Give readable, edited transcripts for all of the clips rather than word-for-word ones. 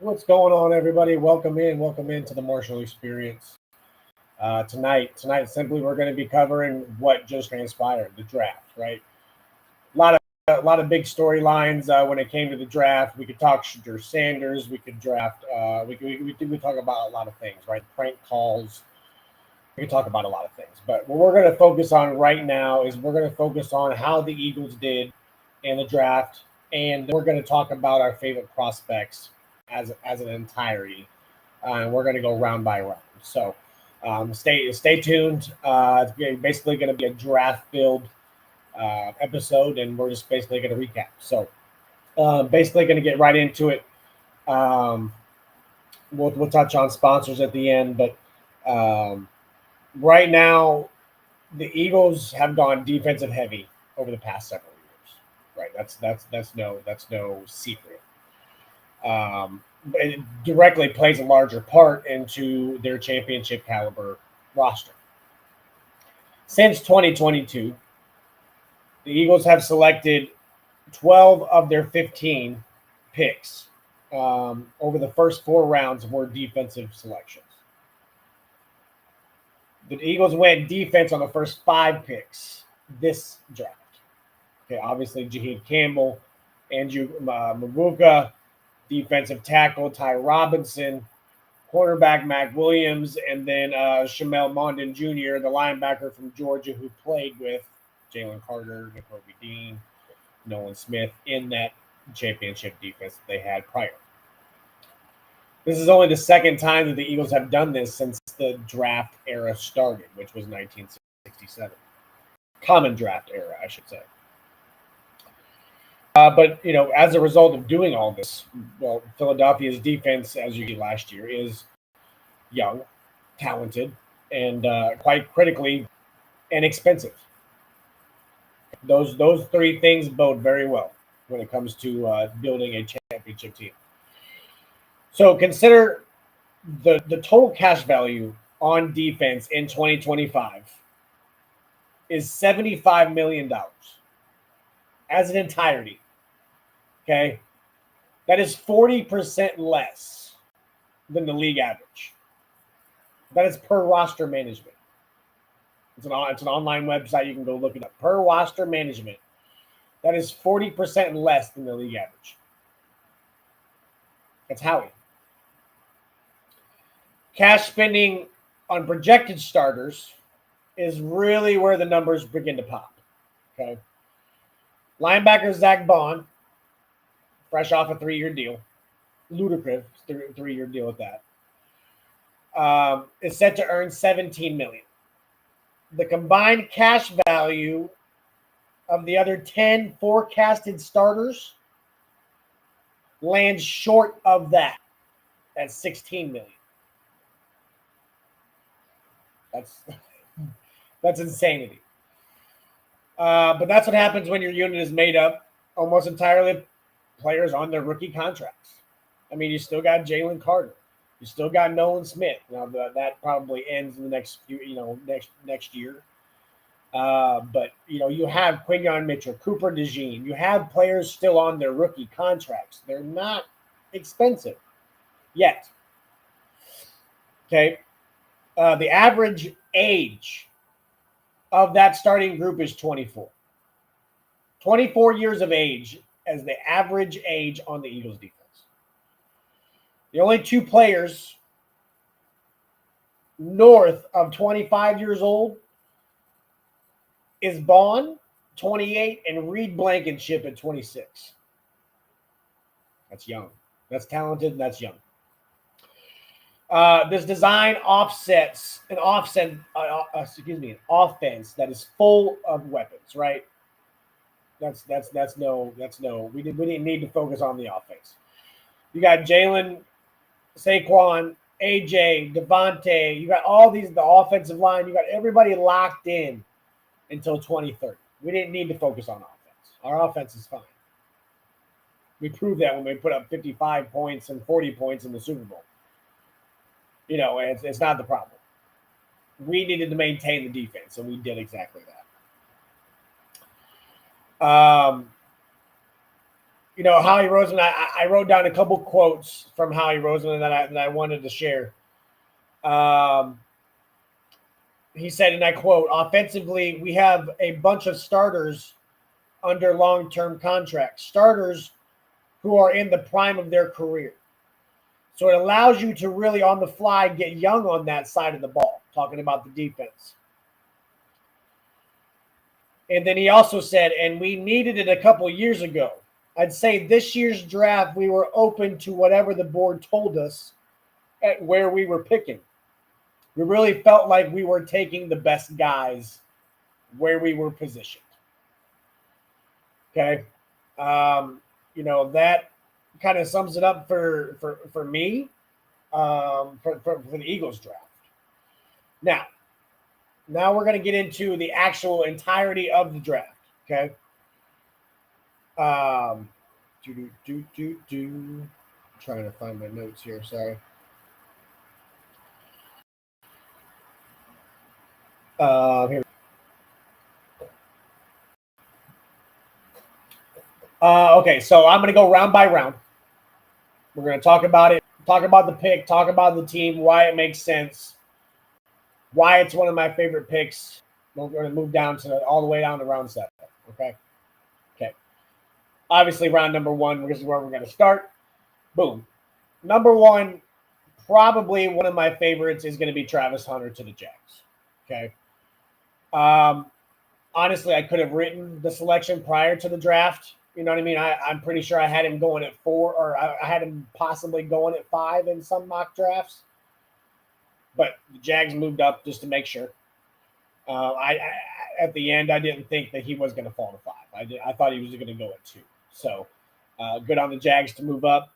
What's going on, everybody? Welcome in to the Marshall Experience. Tonight, simply we're going to be covering what just transpired, the draft. Right, a lot of big storylines when it came to the draft. We could talk Shadur Sanders. We could draft. We talk about a lot of things, right? Prank calls. We could talk about a lot of things, but what we're going to focus on right now is we're going to focus on how the Eagles did in the draft, and we're going to talk about our favorite prospects as an entirety. And we're going to go round by round. So stay tuned. It's basically going to be a draft filled episode, and we're just basically going to recap. So basically going to get right into it. Um, we'll touch on sponsors at the end, but right now the Eagles have gone defensive heavy over the past several years. Right, that's no secret. But it directly plays a larger part into their championship caliber roster. Since 2022, the Eagles have selected 12 of their 15 picks over the first four rounds were defensive selections. The Eagles went defense on the first five picks this draft. Okay, obviously Jaheim Campbell, Andrew Mabuka, defensive tackle Ty Robinson, quarterback Mac Williams, and then Shamel Mondon Jr., the linebacker from Georgia who played with Jalen Carter, Nakobe Dean, Nolan Smith in that championship defense that they had prior. This is only the second time that the Eagles have done this since the draft era started, which was 1967. Common draft era, I should say. But as a result of doing all this, well, Philadelphia's defense, as you did last year, is young, talented, and quite critically inexpensive. Those three things bode very well when it comes to building a championship team. So consider the total cash value on defense in 2025 is $75 million as an entirety. Okay, that is 40% less than the league average. That is per roster management. It's an online website. You can go look it up. Per roster management, that is 40% less than the league average. That's Howie. Cash spending on projected starters is really where the numbers begin to pop. Okay, linebacker Zach Bond, fresh off a 3-year deal, ludicrous 3-year deal at that, is set to earn $17 million. The combined cash value of the other 10 forecasted starters lands short of that at $16 million. That's insanity. But that's what happens when your unit is made up almost entirely of players on their rookie contracts. I mean, you still got Jalen Carter. You still got Nolan Smith. Now that probably ends in the next few, next year. But you have Quinyon Mitchell, Cooper DeJean. You have players still on their rookie contracts. They're not expensive yet. Okay, the average age of that starting group is 24. 24 years of age as the average age on the Eagles defense. The only two players north of 25 years old is Bond, 28, and Reed Blankenship at 26. That's young. That's talented, and that's young. This design offsets an offense that is full of weapons, right? That's no. We didn't need to focus on the offense. You got Jalen, Saquon, AJ, Devontae. You got all the offensive line. You got everybody locked in until 2030. We didn't need to focus on offense. Our offense is fine. We proved that when we put up 55 points and 40 points in the Super Bowl. It's not the problem. We needed to maintain the defense, and we did exactly that. Howie Roseman, I wrote down a couple quotes from Howie Roseman that I wanted to share. He said, and I quote, offensively, we have a bunch of starters under long-term contracts, starters who are in the prime of their career. So it allows you to really on the fly get young on that side of the ball, talking about the defense. And then he also said, and we needed it a couple years ago. I'd say this year's draft, we were open to whatever the board told us at where we were picking. We really felt like we were taking the best guys where we were positioned. Okay. That kind of sums it up for me for the Eagles draft. Now we're going to get into the actual entirety of the draft. Okay. I'm trying to find my notes here. Sorry. Here. Okay, so I'm going to go round by round. We're going to talk about it, talk about the pick, talk about the team, why it makes sense, why it's one of my favorite picks. We're going to move down to all the way down to round 7. Okay. Obviously, round number 1, this is where we're going to start. Boom. Number 1, probably one of my favorites is going to be Travis Hunter to the Jags. Okay. Honestly, I could have written the selection prior to the draft. You know what I mean? I'm pretty sure I had him going at 4, or I had him possibly going at 5 in some mock drafts. But the Jags moved up just to make sure. I at the end, I didn't think that he was going to fall to 5. I thought he was going to go at 2. So good on the Jags to move up.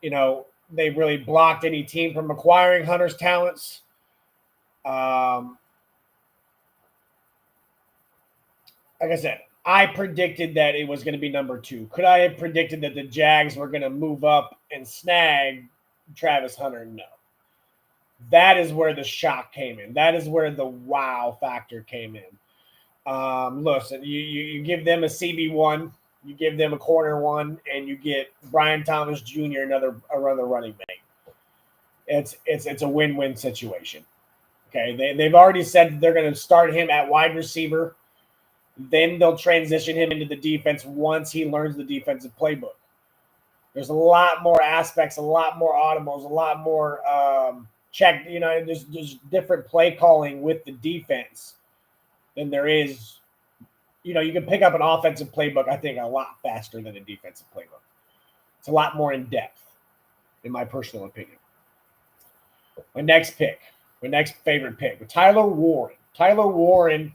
They really blocked any team from acquiring Hunter's talents. Like I said, I predicted that it was going to be number 2. Could I have predicted that the Jags were going to move up and snag Travis Hunter? No. That is where the shock came in. That is where the wow factor came in. Listen, you give them a CB1, you give them a corner 1, and you get Brian Thomas Jr. another running mate. It's a win-win situation. Okay, they've already said they're going to start him at wide receiver. Then they'll transition him into the defense once he learns the defensive playbook. There's a lot more aspects, a lot more audibles, a lot more check. There's different play calling with the defense than there is. You can pick up an offensive playbook, I think, a lot faster than a defensive playbook. It's a lot more in depth, in my personal opinion. My next favorite pick, Tyler Warren. Tyler Warren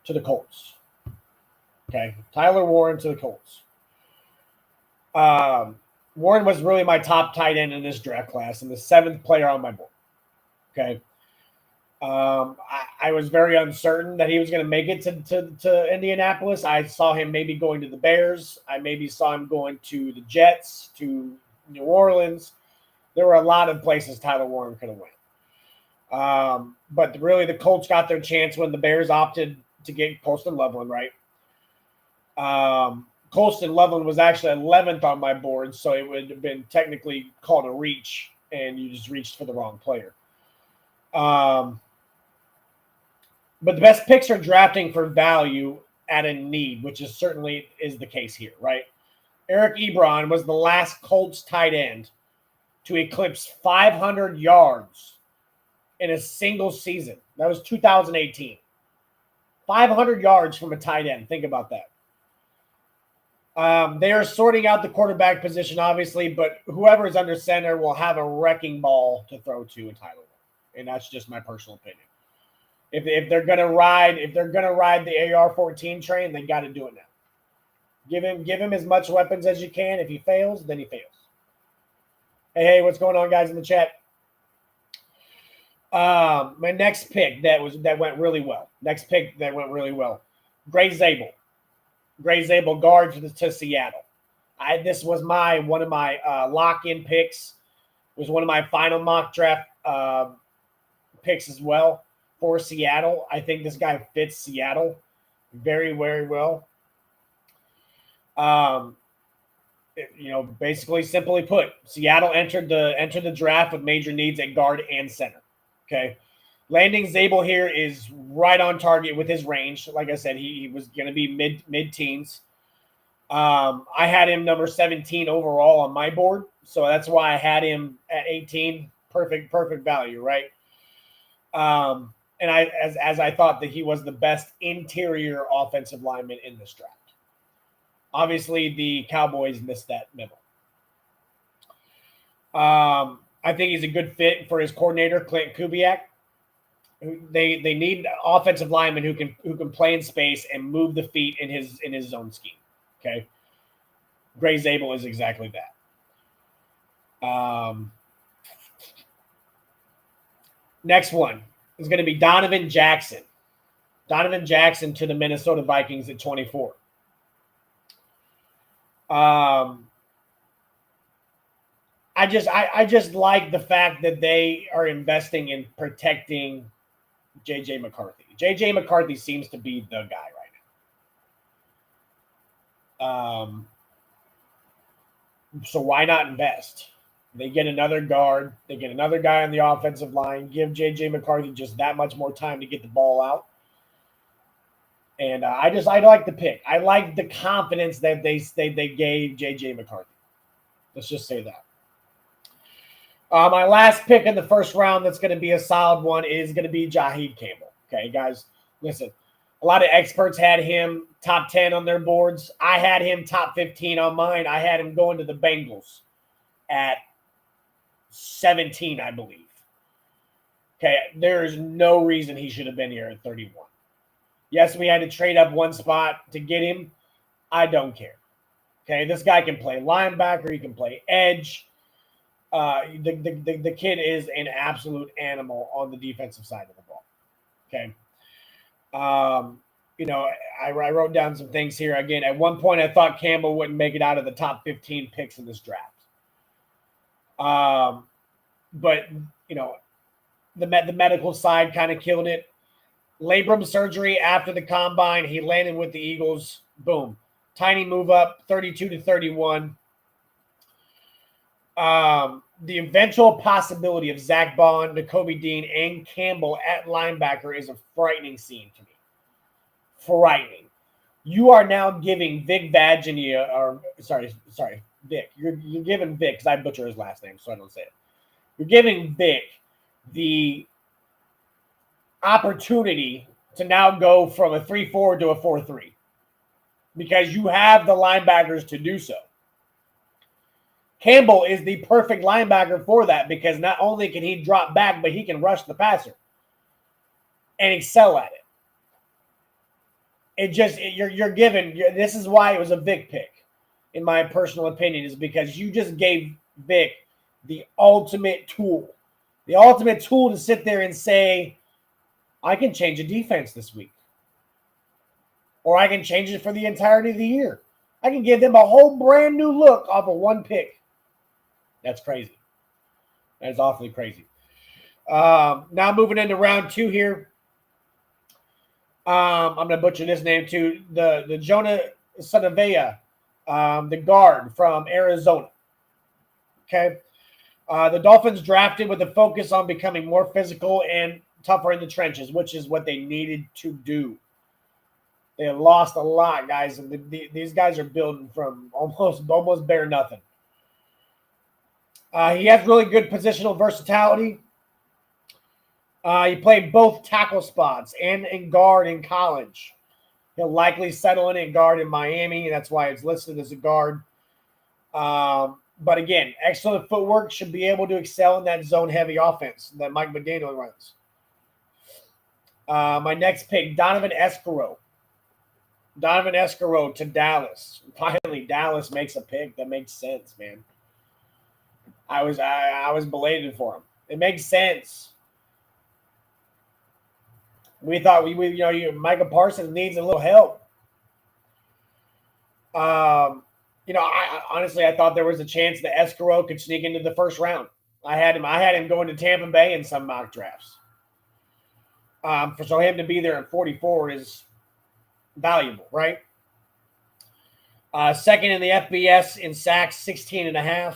to the Colts. Okay, Tyler Warren to the Colts. Warren was really my top tight end in this draft class and the 7th player on my board. Okay. I was very uncertain that he was going to make it to Indianapolis. I saw him maybe going to the Bears. I maybe saw him going to the Jets, to New Orleans. There were a lot of places Tyler Warren could have went. But really the Colts got their chance when the Bears opted to get Colston Loveland, right? Colston Loveland was actually 11th on my board, so it would have been technically called a reach, and you just reached for the wrong player. But the best picks are drafting for value at a need, which is certainly is the case here, right? Eric Ebron was the last Colts tight end to eclipse 500 yards in a single season. That was 2018. 500 yards from a tight end. Think about that. They are sorting out the quarterback position, obviously, but whoever is under center will have a wrecking ball to throw to in Tyler Warren. And that's just my personal opinion. If they're gonna ride the AR-14 train, they got to do it now. Give him as much weapons as you can. If he fails, then he fails. Hey, what's going on, guys, in the chat? My next pick that went really well. Gray Zabel. Gray Zabel guard to Seattle. This was one of my lock-in picks. It was one of my final mock draft picks as well for Seattle. I think this guy fits Seattle very, very well. basically simply put, Seattle entered the draft with major needs at guard and center. Okay. Landing Zabel here is right on target with his range. Like I said, he was going to be mid-teens. I had him number 17 overall on my board, so that's why I had him at 18. Perfect value, right? And as I thought that he was the best interior offensive lineman in this draft. Obviously, the Cowboys missed that memo. I think he's a good fit for his coordinator, Clint Kubiak. They need offensive linemen who can play in space and move the feet in his zone scheme. Okay, Gray Zabel is exactly that. Next one is going to be Donovan Jackson. Donovan Jackson to the Minnesota Vikings at 24. I just like the fact that they are investing in protecting J.J. McCarthy. J.J. McCarthy seems to be the guy right now. So why not invest? They get another guard. They get another guy on the offensive line. Give J.J. McCarthy just that much more time to get the ball out. And I like the pick. I like the confidence that they gave J.J. McCarthy. Let's just say that. My last pick in the first round that's going to be a solid one is going to be Jaheed Campbell. Okay, guys, listen. A lot of experts had him top 10 on their boards. I had him top 15 on mine. I had him going to the Bengals at 17, I believe. Okay, there is no reason he should have been here at 31. Yes, we had to trade up one spot to get him. I don't care. Okay, this guy can play linebacker. He can play edge. The kid is an absolute animal on the defensive side of the ball. Okay. I wrote down some things here. Again, at one point, I thought Campbell wouldn't make it out of the top 15 picks in this draft. But the medical side kind of killed it. Labrum surgery after the combine. He landed with the Eagles. Boom. Tiny move up, 32 to 31. The eventual possibility of Zach Bond, Nakobe Dean, and Campbell at linebacker is a frightening scene to me. Frightening. You are now giving Vic Vagina, or sorry, Vic. You're giving Vic, because I butcher his last name, so I don't say it. You're giving Vic the opportunity to now go from a 3-4 to a 4-3 because you have the linebackers to do so. Campbell is the perfect linebacker for that because not only can he drop back, but he can rush the passer and excel at it. You're given. This is why it was a Vic pick, in my personal opinion, is because you just gave Vic the ultimate tool to sit there and say, I can change a defense this week, or I can change it for the entirety of the year. I can give them a whole brand new look off of one pick. That's crazy. That is awfully crazy. Now moving into round 2 here. I'm going to butcher this name too. The Jonah Sanavea, the guard from Arizona. Okay. The Dolphins drafted with a focus on becoming more physical and tougher in the trenches, which is what they needed to do. They have lost a lot, guys, and these guys are building from almost bare nothing. He has really good positional versatility. He played both tackle spots and in guard in college. He'll likely settle in at guard in Miami, and that's why it's listed as a guard. But again, excellent footwork, should be able to excel in that zone-heavy offense that Mike McDaniel runs. My next pick, Donovan Escaro. Donovan Escaro to Dallas. Finally, Dallas makes a pick that makes sense, man. I was belated for him. It makes sense. We thought Micah Parsons needs a little help. I honestly thought there was a chance that Escaro could sneak into the first round. I had him going to Tampa Bay in some mock drafts. For him to be there at 44 is valuable, right? Second in the FBS in sacks, 16.5.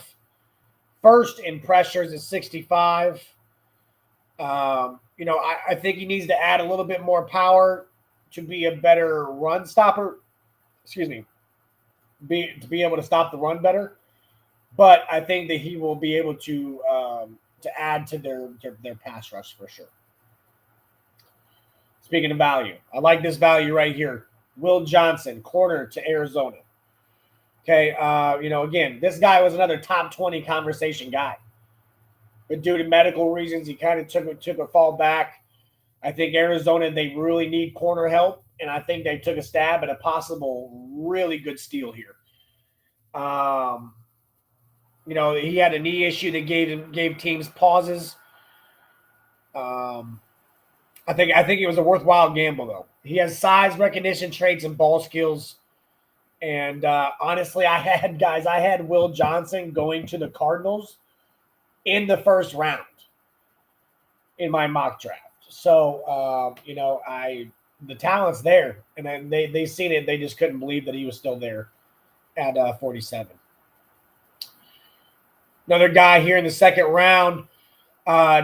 First in pressures is 65. I think he needs to add a little bit more power to be a better run stopper. Excuse me. To be able to stop the run better. But I think that he will be able to add to their pass rush for sure. Speaking of value, I like this value right here. Will Johnson, corner to Arizona. Okay, again, this guy was another top 20 conversation guy. But due to medical reasons, he kind of took a fall back. I think Arizona, they really need corner help, and I think they took a stab at a possible really good steal here. He had a knee issue that gave teams pauses. I think it was a worthwhile gamble, though. He has size, recognition traits, and ball skills. And honestly, I had Will Johnson going to the Cardinals in the first round in my mock draft. So, the talent's there. And then they seen it. They just couldn't believe that he was still there at 47. Another guy here in the second round,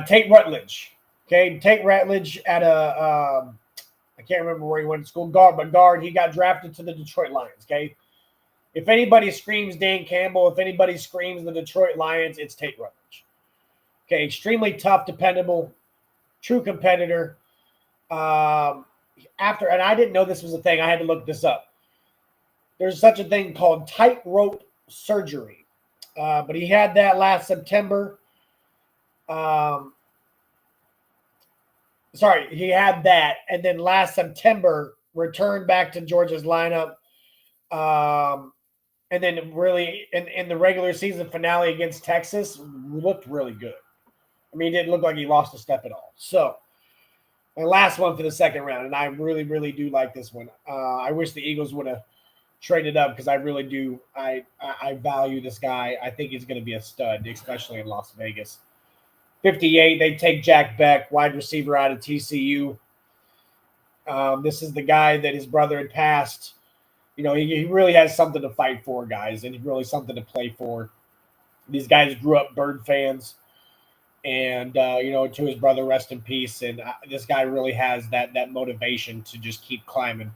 Tate Rutledge. Okay, Tate Rutledge at I can't remember where he went to school, guard. He got drafted to the Detroit Lions, okay? If anybody screams Dan Campbell, if anybody screams the Detroit Lions, it's Tate Rutledge. Okay, extremely tough, dependable, true competitor. And I didn't know this was a thing. I had to look this up. There's such a thing called tightrope surgery. But he had that last September. He had that. And then last September, returned back to Georgia's lineup. And then really in the regular season finale against Texas, looked really good. I mean, it didn't look like he lost a step at all. So, my last one for the second round, and I really, really do like this one. I wish the Eagles would have traded up because I really do. I value this guy. I think he's going to be a stud, especially in Las Vegas. 58, they take Jack Beck, wide receiver out of TCU. This is the guy that his brother had passed. He really has something to fight for, guys, and really something to play for. These guys grew up Bird fans, and, to his brother, rest in peace. And this guy really has that motivation to just keep climbing.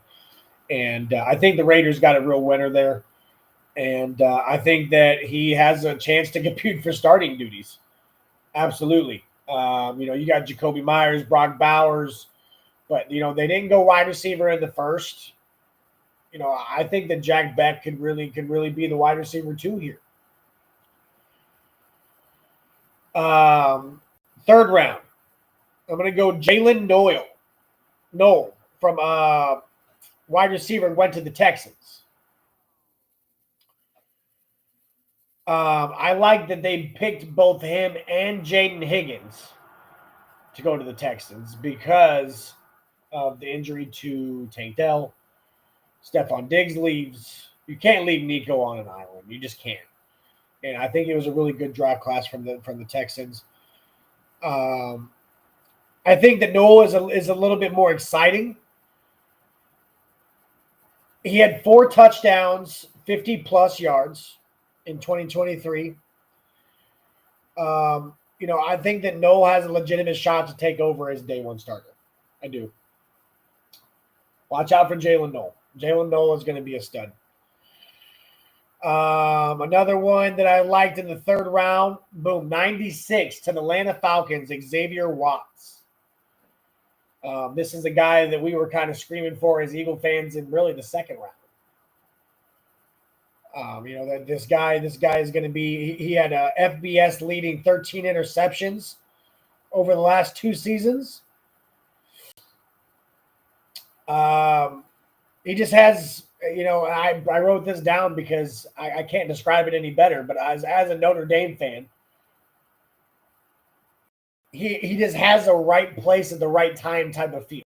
And I think the Raiders got a real winner there. And I think that he has a chance to compete for starting duties. Absolutely. You got Jacoby Myers, Brock Bowers, but, they didn't go wide receiver in the first. I think that Jack Beck could really be the wide receiver too here. Third round, I'm going to go Jalen Noel from wide receiver, went to the Texans. I like that they picked both him and Jaden Higgins to go to the Texans because of the injury to Tank Dell. Stephon Diggs leaves. You can't leave Nico on an island. You just can't. And I think it was a really good draft class from the Texans. I think that Noel is a little bit more exciting. He had 4 touchdowns, 50-plus yards in 2023. I think that Noel has a legitimate shot to take over as day one starter. I do. Watch out for Jalen Noel. Jalen Noel is going to be a stud. Another one that I liked in the third round, boom, 96 to the Atlanta Falcons, Xavier Watts. This is a guy that we were kind of screaming for as Eagle fans in really the second round. This guy is going to be, he had a FBS leading 13 interceptions over the last 2 seasons. He just has, I wrote this down because I can't describe it any better, but as a Notre Dame fan, he just has a right place at the right time type of feel.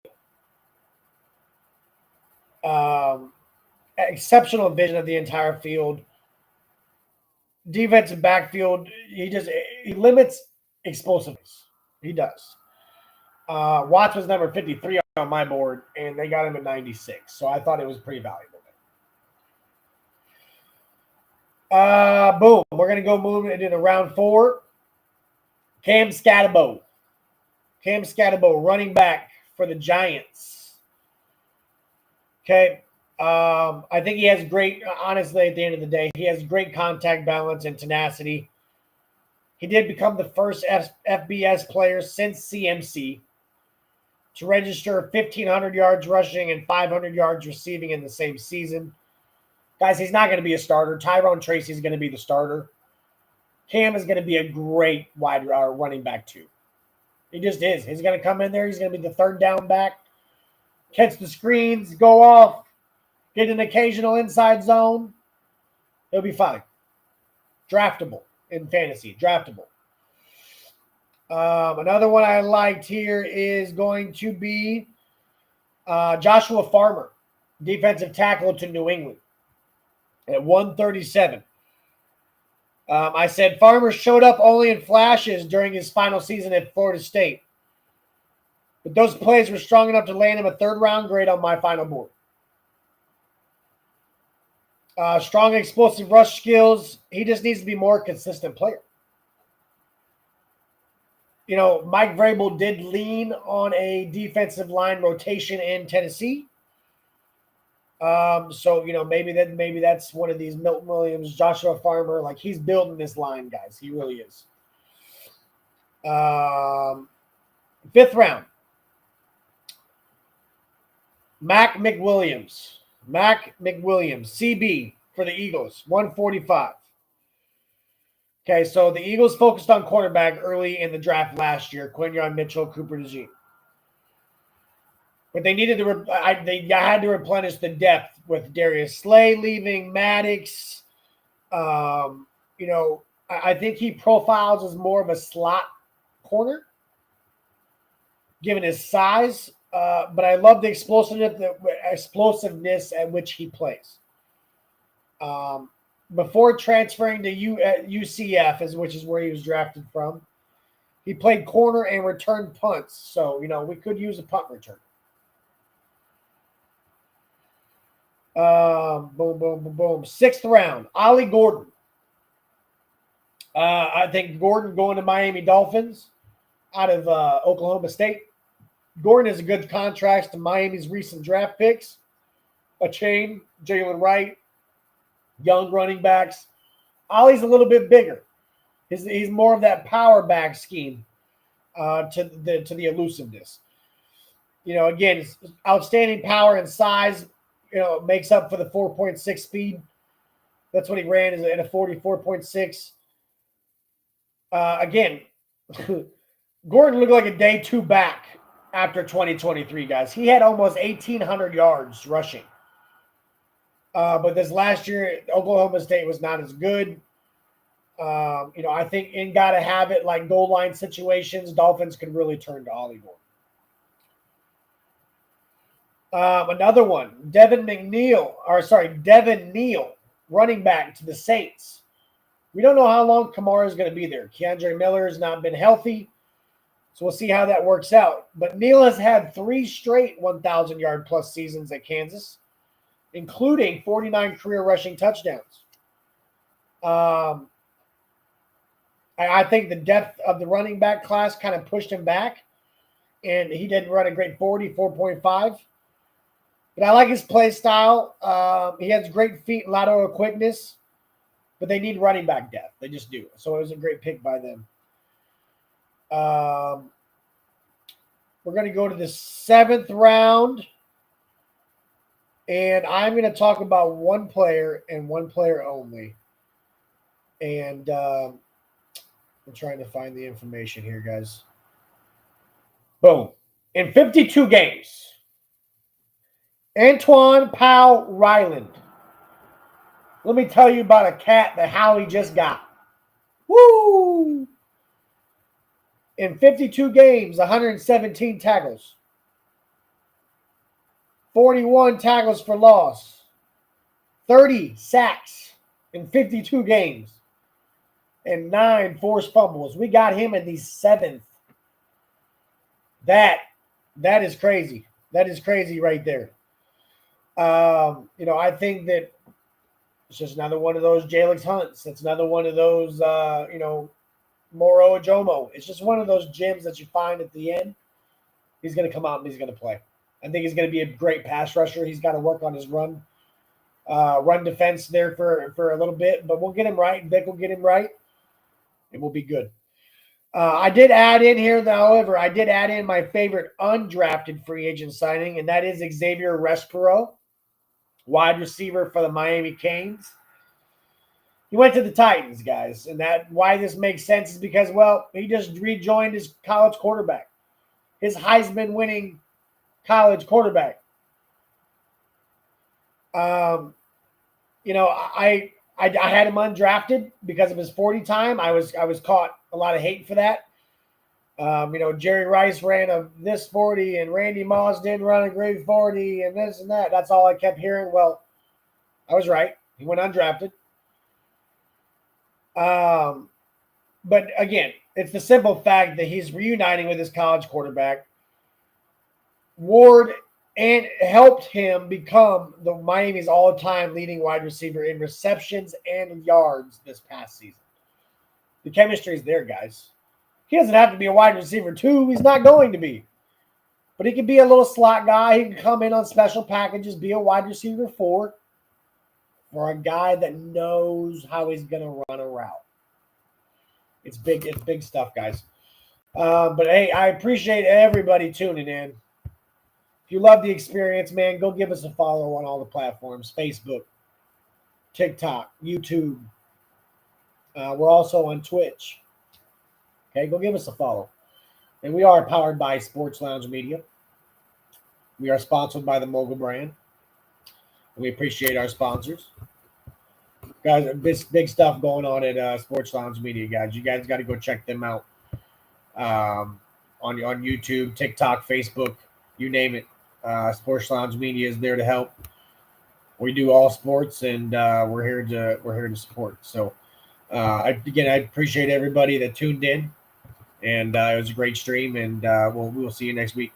Exceptional vision of the entire field. Defensive backfield, he limits explosiveness. He does. Watts was number 53 on my board, and they got him at 96. So I thought it was pretty valuable. Boom. We're going to go move it into round 4. Cam Scatterbo. Cam Scatterbo, running back for the Giants. Okay. I think he has great, honestly, at the end of the day, he has great contact balance and tenacity. He did become the first FBS player since CMC to register 1,500 yards rushing and 500 yards receiving in the same season. Guys, he's not going to be a starter. Tyrone Tracy is going to be the starter. Cam is going to be a great wide running back too. He just is. He's going to come in there. He's going to be the third down back, catch the screens, go off, get an occasional inside zone. He'll be fine. Draftable in fantasy. Draftable. Another one I liked here is going to be Joshua Farmer, defensive tackle to New England at 137. I said Farmer showed up only in flashes during his final season at Florida State. But those plays were strong enough to land him a 3rd-round grade on my final board. Strong explosive rush skills. He just needs to be more consistent player. You know, Mike Vrabel did lean on a defensive line rotation in Tennessee. So, you know, maybe that's one of these Milton Williams, Joshua Farmer. Like, he's building this line, guys. He really is. 5th round. Mac McWilliams, CB for the Eagles, 145. Okay, so the Eagles focused on quarterback early in the draft last year, Quinyon Mitchell, Cooper DeJean. But they needed to they had to replenish the depth with Darius Slay leaving, Maddox. You know, I think he profiles as more of a slot corner, given his size. But I love the explosiveness at which he plays. Before transferring to UCF, which is where he was drafted from, he played corner and returned punts. So, you know, we could use a punt return. Boom, boom, boom, boom. 6th round, Ollie Gordon. I think Gordon going to Miami Dolphins out of Oklahoma State. Gordon is a good contrast to Miami's recent draft picks. Achane, Jalen Wright, young running backs. Ollie's a little bit bigger. He's more of that power back scheme to the elusiveness. You know, again, it's outstanding power and size. You know, makes up for the 4.6 speed. That's what he ran at a 44.6. Again, Gordon looked like a day 2 back after 2023, guys. He had almost 1,800 yards rushing. But this last year, Oklahoma State was not as good. You know, I think in gotta have it like goal line situations, Dolphins could really turn to Ollie Gordon. Another one, Devin Neal, running back to the Saints. We don't know how long Kamara is going to be there. Keandre Miller has not been healthy, so we'll see how that works out. But Neal has had 3 straight 1,000-yard-plus seasons at Kansas, including 49 career rushing touchdowns. I think the depth of the running back class kind of pushed him back, and he didn't run a great 4.5. But I like his play style. He has great feet, lateral quickness, but they need running back depth. They just do. So it was a great pick by them. We're going to go to the 7th round, and I'm going to talk about one player and one player only. And I'm trying to find the information here, guys. Boom. In 52 games, Antoine Powell Ryland. Let me tell you about a cat that Howie just got. Woo! In 52 games, 117 tackles. 41 tackles for loss. 30 sacks in 52 games. And 9 forced fumbles. We got him in the 7th. That is crazy. That is crazy right there. You know, I think that It's just another one of those Jalix Hunts. It's another one of those, Moro Ajomo. It's just one of those gems that you find at the end. He's going to come out and he's going to play. I think he's going to be a great pass rusher. He's got to work on his run defense there for a little bit, but we'll get him right. Vic will get him right. It will be good. I did add in here, however, my favorite undrafted free agent signing, and that is Xavier Respiro, wide receiver for the Miami Canes. He went to the Titans, guys, and that why this makes sense is because, well, he just rejoined his college quarterback, his Heisman-winning college quarterback. I had him undrafted because of his 40 time. I was caught a lot of hate for that. Jerry Rice ran this 40 and Randy Moss didn't run a great 40 and this and that. That's all I kept hearing. Well, I was right. He went undrafted. But again, it's the simple fact that he's reuniting with his college quarterback. Ward and helped him become the Miami's all-time leading wide receiver in receptions and yards this past season. The chemistry is there, guys. He doesn't have to be a wide receiver, too. He's not going to be. But he can be a little slot guy. He can come in on special packages, be a wide receiver for a guy that knows how he's going to run a route. It's big stuff, guys. But, hey, I appreciate everybody tuning in. If you love the experience, man, go give us a follow on all the platforms, Facebook, TikTok, YouTube. We're also on Twitch. Okay, go give us a follow. And we are powered by Sports Lounge Media. We are sponsored by the Mogul brand. We appreciate our sponsors. Guys, big stuff going on at Sports Lounge Media, guys. You guys got to go check them out on YouTube, TikTok, Facebook, you name it. Sports Lounge Media is there to help. We do all sports, and we're here to support. So, I appreciate everybody that tuned in, and it was a great stream. And we'll see you next week.